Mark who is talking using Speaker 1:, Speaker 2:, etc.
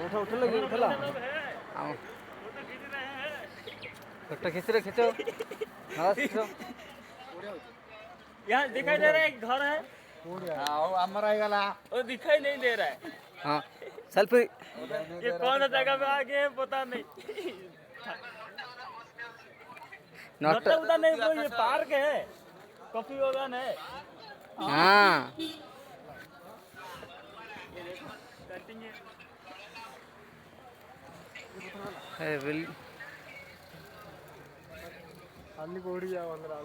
Speaker 1: उठो उठ लगी उठला फोटो खींच रहे खींचो
Speaker 2: यहाँ दिखाई दे रहा है एक घर है वो दिखाई नहीं दे रहा है।
Speaker 1: हाँ सेल्फी
Speaker 2: ये कौन सा जगह पे आ गए हैं पता नहीं।
Speaker 1: नोट
Speaker 2: उधर नहीं वो ये पार्क है कॉफी बागान है।
Speaker 1: हाँ है बिल
Speaker 3: ಅಲ್ಲಿ ಗೋಡಿ ಯಾವ ಅಂದ್ರೆ